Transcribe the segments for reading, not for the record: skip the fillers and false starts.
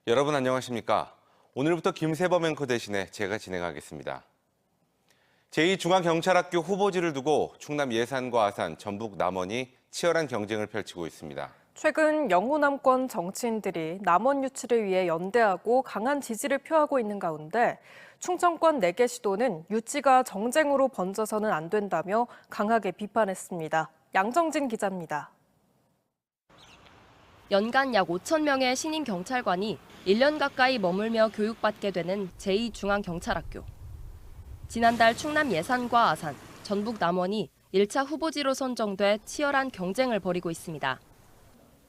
여러분 안녕하십니까? 오늘부터 김세범 앵커 대신에 제가 진행하겠습니다. 제2중앙경찰학교 후보지를 두고 충남 예산과 아산, 전북 남원이 치열한 경쟁을 펼치고 있습니다. 최근 영호남권 정치인들이 남원 유치를 위해 연대하고 강한 지지를 표하고 있는 가운데 충청권 4개 시도는 유치가 정쟁으로 번져서는 안 된다며 강하게 비판했습니다. 양정진 기자입니다. 연간 약 5천 명의 신임 경찰관이 1년 가까이 머물며 교육받게 되는 제2중앙경찰학교. 지난달 충남 예산과 아산, 전북 남원이 1차 후보지로 선정돼 치열한 경쟁을 벌이고 있습니다.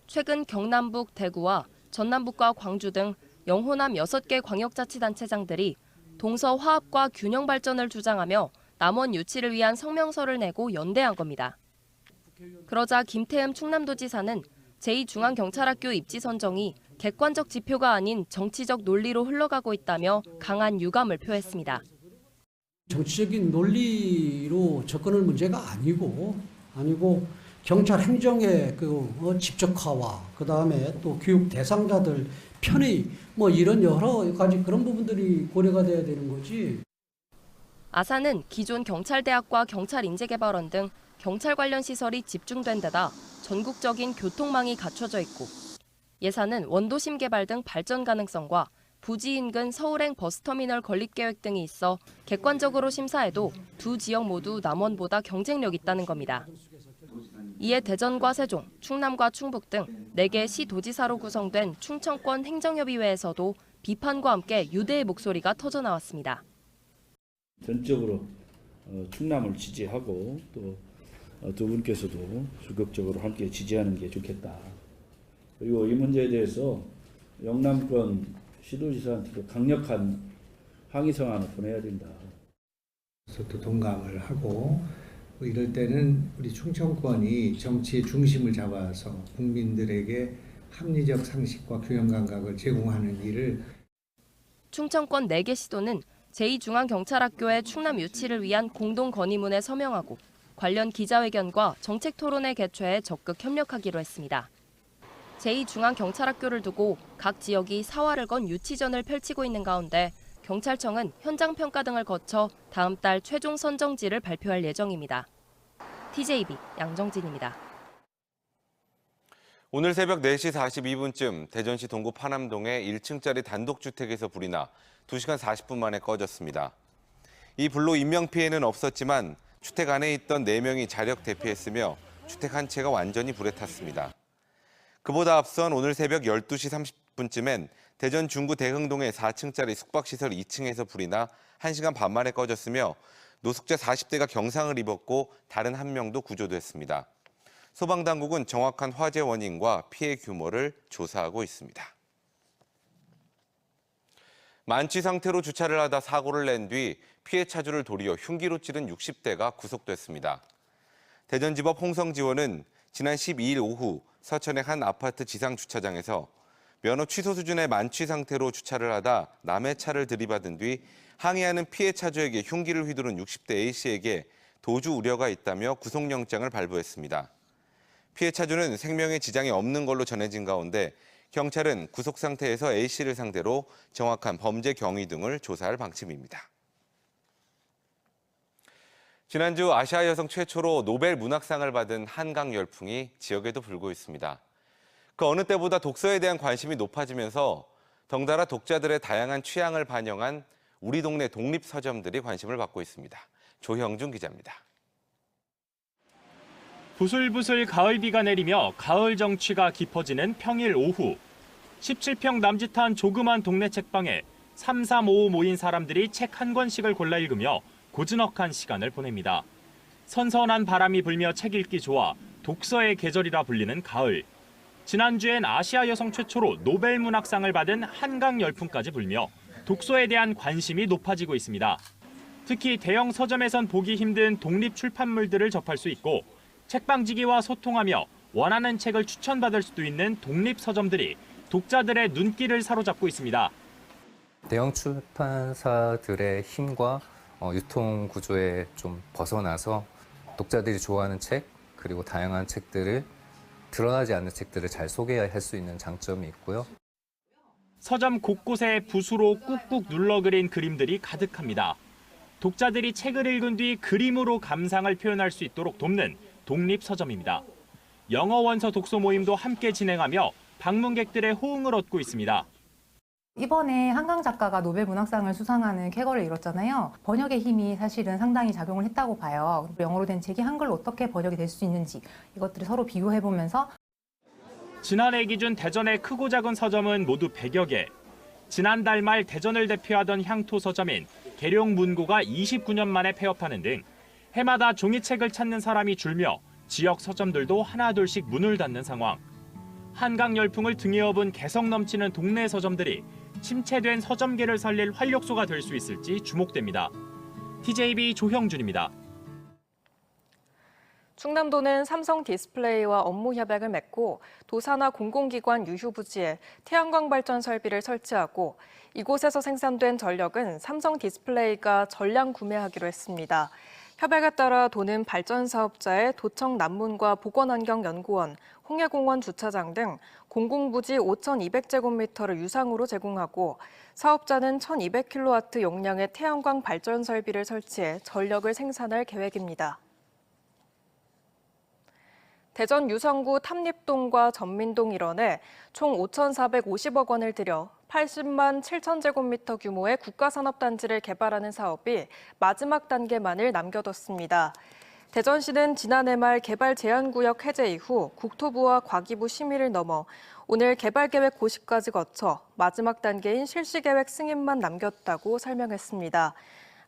최근 경남북 대구와 전남북과 광주 등 영호남 6개 광역자치단체장들이 동서 화합과 균형 발전을 주장하며 남원 유치를 위한 성명서를 내고 연대한 겁니다. 그러자 김태흠 충남도지사는 제2중앙경찰학교 입지 선정이 객관적 지표가 아닌 정치적 논리로 흘러가고 있다며 강한 유감을 표했습니다. 정치적인 논리로 접근할 문제가 아니고 경찰 행정의 직접화와 그다음에 또 교육 대상자들 편의 이런 여러 가지 그런 부분들이 고려가 돼야 되는 거지. 아산은 기존 경찰대학과 경찰인재개발원 등 경찰 관련 시설이 집중된 데다 전국적인 교통망이 갖춰져 있고 예산은 원도심 개발 등 발전 가능성과 부지 인근 서울행 버스터미널 건립 계획 등이 있어 객관적으로 심사해도 두 지역 모두 남원보다 경쟁력 있다는 겁니다. 이에 대전과 세종, 충남과 충북 등 4개 시도지사로 구성된 충청권 행정협의회에서도 비판과 함께 유대의 목소리가 터져나왔습니다. 전적으로 충남을 지지하고 또 두 분께서도 적극적으로 함께 지지하는 게 좋겠다. 그리고 이 문제에 대해서 영남권 시도지사한테 강력한 항의 성안을 보내야 된다. 또 동감을 하고 이럴 때는 우리 충청권이 정치의 중심을 잡아서 국민들에게 합리적 상식과 균형 감각을 제공하는 일을 충청권 4개 시도는 제2중앙경찰학교의 충남 유치를 위한 공동 건의문에 서명하고 관련 기자회견과 정책 토론회 개최에 적극 협력하기로 했습니다. 제2중앙경찰학교를 두고 각 지역이 사활을 건 유치전을 펼치고 있는 가운데 경찰청은 현장 평가 등을 거쳐 다음 달 최종 선정지를 발표할 예정입니다. TJB 양정진입니다. 오늘 새벽 4시 42분쯤 대전시 동구 파남동의 1층짜리 단독주택에서 불이 나 2시간 40분 만에 꺼졌습니다. 이 불로 인명피해는 없었지만 주택 안에 있던 4명이 자력 대피했으며 주택 한 채가 완전히 불에 탔습니다. 그보다 앞선 오늘 새벽 12시 30분쯤엔 대전 중구 대흥동의 4층짜리 숙박시설 2층에서 불이 나 1시간 반 만에 꺼졌으며 노숙자 40대가 경상을 입었고 다른 한 명도 구조됐습니다. 소방당국은 정확한 화재 원인과 피해 규모를 조사하고 있습니다. 만취 상태로 주차를 하다 사고를 낸 뒤 피해 차주를 도리어 흉기로 찌른 60대가 구속됐습니다. 대전지법 홍성지원은 지난 12일 오후 서천의 한 아파트 지상 주차장에서 면허 취소 수준의 만취 상태로 주차를 하다 남의 차를 들이받은 뒤 항의하는 피해 차주에게 흉기를 휘두른 60대 A씨에게 도주 우려가 있다며 구속영장을 발부했습니다. 피해 차주는 생명에 지장이 없는 걸로 전해진 가운데 경찰은 구속 상태에서 A씨를 상대로 정확한 범죄 경위 등을 조사할 방침입니다. 지난주 아시아 여성 최초로 노벨 문학상을 받은 한강 열풍이 지역에도 불고 있습니다. 그 어느 때보다 독서에 대한 관심이 높아지면서 덩달아 독자들의 다양한 취향을 반영한 우리 동네 독립서점들이 관심을 받고 있습니다. 조형준 기자입니다. 부슬부슬 가을비가 내리며 가을 정취가 깊어지는 평일 오후. 17평 남짓한 조그만 동네 책방에 335 모인 사람들이 책 한 권씩을 골라 읽으며 고즈넉한 시간을 보냅니다. 선선한 바람이 불며 책 읽기 좋아 독서의 계절이라 불리는 가을. 지난주엔 아시아 여성 최초로 노벨 문학상을 받은 한강 열풍까지 불며 독서에 대한 관심이 높아지고 있습니다. 특히 대형 서점에선 보기 힘든 독립 출판물들을 접할 수 있고 책방지기와 소통하며 원하는 책을 추천받을 수도 있는 독립 서점들이 독자들의 눈길을 사로잡고 있습니다. 대형 출판사들의 힘과 유통 구조에 좀 벗어나서 독자들이 좋아하는 책 그리고 다양한 책들을 드러나지 않는 책들을 잘 소개할 수 있는 장점이 있고요. 서점 곳곳에 붓으로 꾹꾹 눌러 그린 그림들이 가득합니다. 독자들이 책을 읽은 뒤 그림으로 감상을 표현할 수 있도록 돕는 독립서점입니다. 영어 원서 독서 모임도 함께 진행하며 방문객들의 호응을 얻고 있습니다. 이번에 한강 작가가 노벨 문학상을 수상하는 쾌거를 이뤘잖아요. 번역의 힘이 사실은 상당히 작용을 했다고 봐요. 영어로 된 책이 한글로 어떻게 번역이 될 수 있는지 이것들을 서로 비교해보면서 지난해 기준 대전의 크고 작은 서점은 모두 100여 개. 지난달 말 대전을 대표하던 향토 서점인 계룡문고가 29년 만에 폐업하는 등 해마다 종이책을 찾는 사람이 줄며 지역 서점들도 하나둘씩 문을 닫는 상황. 한강 열풍을 등에 업은 개성 넘치는 동네 서점들이 침체된 서점계를 살릴 활력소가 될 수 있을지 주목됩니다. TJB 조형준입니다. 충남도는 삼성 디스플레이와 업무 협약을 맺고 도사나 공공기관 유휴 부지에 태양광 발전 설비를 설치하고 이곳에서 생산된 전력은 삼성 디스플레이가 전량 구매하기로 했습니다. 협약에 따라 도는 발전 사업자의 도청 난문과 보건환경연구원, 홍해공원 주차장 등 공공부지 5,200제곱미터를 유상으로 제공하고 사업자는 1,200kW 용량의 태양광 발전 설비를 설치해 전력을 생산할 계획입니다. 대전 유성구 탐립동과 전민동 일원에 총 5,450억 원을 들여 80만 7천 제곱미터 규모의 국가산업단지를 개발하는 사업이 마지막 단계만을 남겨뒀습니다. 대전시는 지난해 말 개발 제한구역 해제 이후 국토부와 과기부 심의를 넘어 오늘 개발계획 고시까지 거쳐 마지막 단계인 실시계획 승인만 남겼다고 설명했습니다.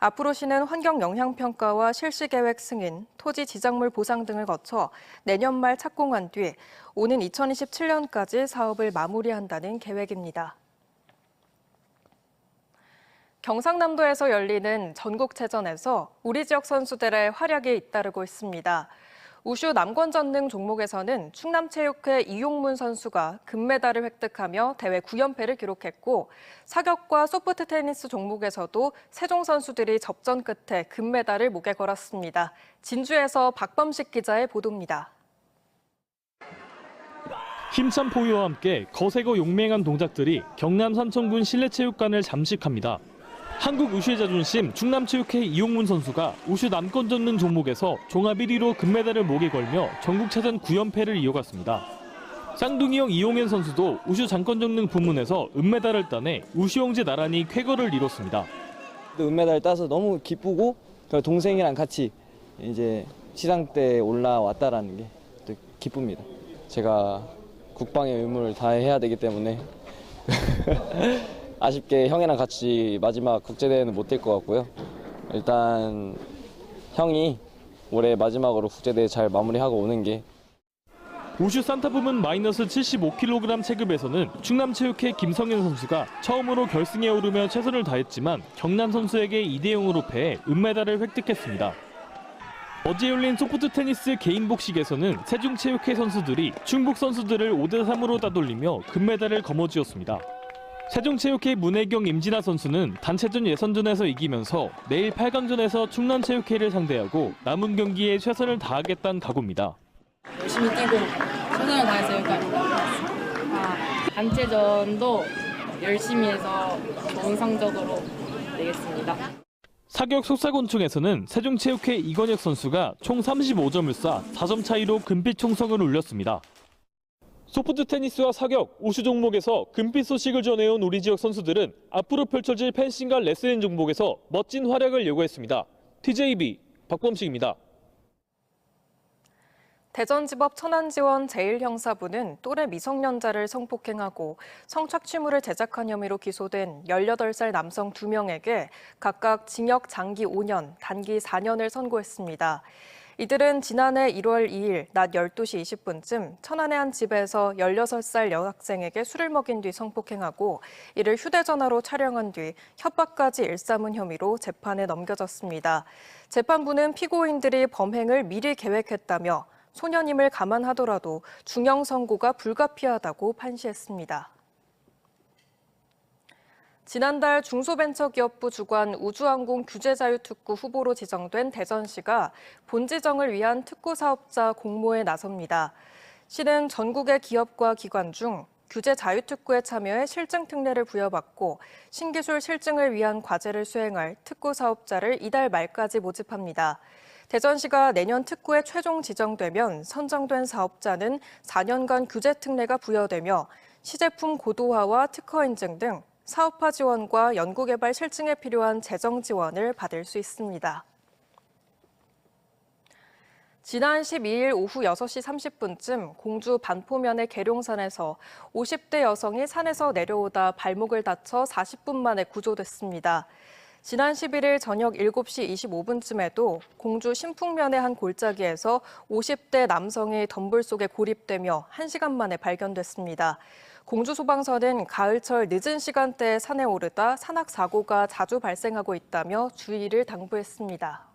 앞으로 시는 환경영향평가와 실시계획 승인, 토지 지작물 보상 등을 거쳐 내년 말 착공한 뒤 오는 2027년까지 사업을 마무리한다는 계획입니다. 경상남도에서 열리는 전국체전에서 우리 지역 선수들의 활약이 잇따르고 있습니다. 우슈 남권전능 종목에서는 충남체육회 이용문 선수가 금메달을 획득하며 대회 9연패를 기록했고 사격과 소프트 테니스 종목에서도 세종 선수들이 접전 끝에 금메달을 목에 걸었습니다. 진주에서 박범식 기자의 보도입니다. 힘찬 포유와 함께 거세고 용맹한 동작들이 경남 산청군 실내체육관을 잠식합니다. 한국 우슈의 자존심 충남체육회 이용문 선수가 우슈 남권 전능 종목에서 종합 1위로 금메달을 목에 걸며 전국체전 9연패를 이어갔습니다. 쌍둥이형 이용현 선수도 우슈 장권 전능 부문에서 은메달을 따내 우슈 형제 나란히 쾌거를 이뤘습니다. 은메달 따서 너무 기쁘고 동생이랑 같이 이제 시상대에 올라왔다라는 게 또 기쁩니다. 제가 국방의 의무를 다해야 되기 때문에 아쉽게 형이랑 같이 마지막 국제대회는 못 뛸 것 같고요. 일단 형이 올해 마지막으로 국제대회 잘 마무리하고 오는 게. 우슈 산타 부문 마이너스 75kg 체급에서는 충남체육회 김성현 선수가 처음으로 결승에 오르며 최선을 다했지만 경남 선수에게 2대0으로 패해 은메달을 획득했습니다. 어제 열린 소프트 테니스 개인 복식에서는 세종체육회 선수들이 충북 선수들을 5대3으로 따돌리며 금메달을 거머쥐었습니다. 세종체육회 문혜경 임진아 선수는 단체전 예선전에서 이기면서 내일 8강전에서 충남체육회를 상대하고 남은 경기에 최선을 다하겠다는 각오입니다. 열심히 뛰고 최선을 다해서 여기까지 올라왔습니다. 단체전도 열심히 해서 좋은 성적으로 내겠습니다. 사격 속사권총에서는 세종체육회 이건혁 선수가 총 35점을 쏴 4점 차이로 금빛 총성을 울렸습니다. 소프트 테니스와 사격, 우슈 종목에서 금빛 소식을 전해온 우리 지역 선수들은 앞으로 펼쳐질 펜싱과 레슬링 종목에서 멋진 활약을 예고했습니다. TJB 박범식입니다. 대전지법 천안지원 제1형사부는 또래 미성년자를 성폭행하고 성착취물을 제작한 혐의로 기소된 18살 남성 2명에게 각각 징역 장기 5년, 단기 4년을 선고했습니다. 이들은 지난해 1월 2일 낮 12시 20분쯤 천안의 한 집에서 16살 여학생에게 술을 먹인 뒤 성폭행하고 이를 휴대전화로 촬영한 뒤 협박까지 일삼은 혐의로 재판에 넘겨졌습니다. 재판부는 피고인들이 범행을 미리 계획했다며 소년임을 감안하더라도 중형 선고가 불가피하다고 판시했습니다. 지난달 중소벤처기업부 주관 우주항공 규제자유특구 후보로 지정된 대전시가 본지정을 위한 특구 사업자 공모에 나섭니다. 시는 전국의 기업과 기관 중 규제 자유특구에 참여해 실증 특례를 부여받고 신기술 실증을 위한 과제를 수행할 특구 사업자를 이달 말까지 모집합니다. 대전시가 내년 특구에 최종 지정되면 선정된 사업자는 4년간 규제 특례가 부여되며 시제품 고도화와 특허 인증 등 사업화 지원과 연구개발 실증에 필요한 재정 지원을 받을 수 있습니다. 지난 12일 오후 6시 30분쯤 공주 반포면의 계룡산에서 50대 여성이 산에서 내려오다 발목을 다쳐 40분 만에 구조됐습니다. 지난 11일 저녁 7시 25분쯤에도 공주 신풍면의 한 골짜기에서 50대 남성이 덤불 속에 고립되며 1시간 만에 발견됐습니다. 공주소방서는 가을철 늦은 시간대에 산에 오르다 산악사고가 자주 발생하고 있다며 주의를 당부했습니다.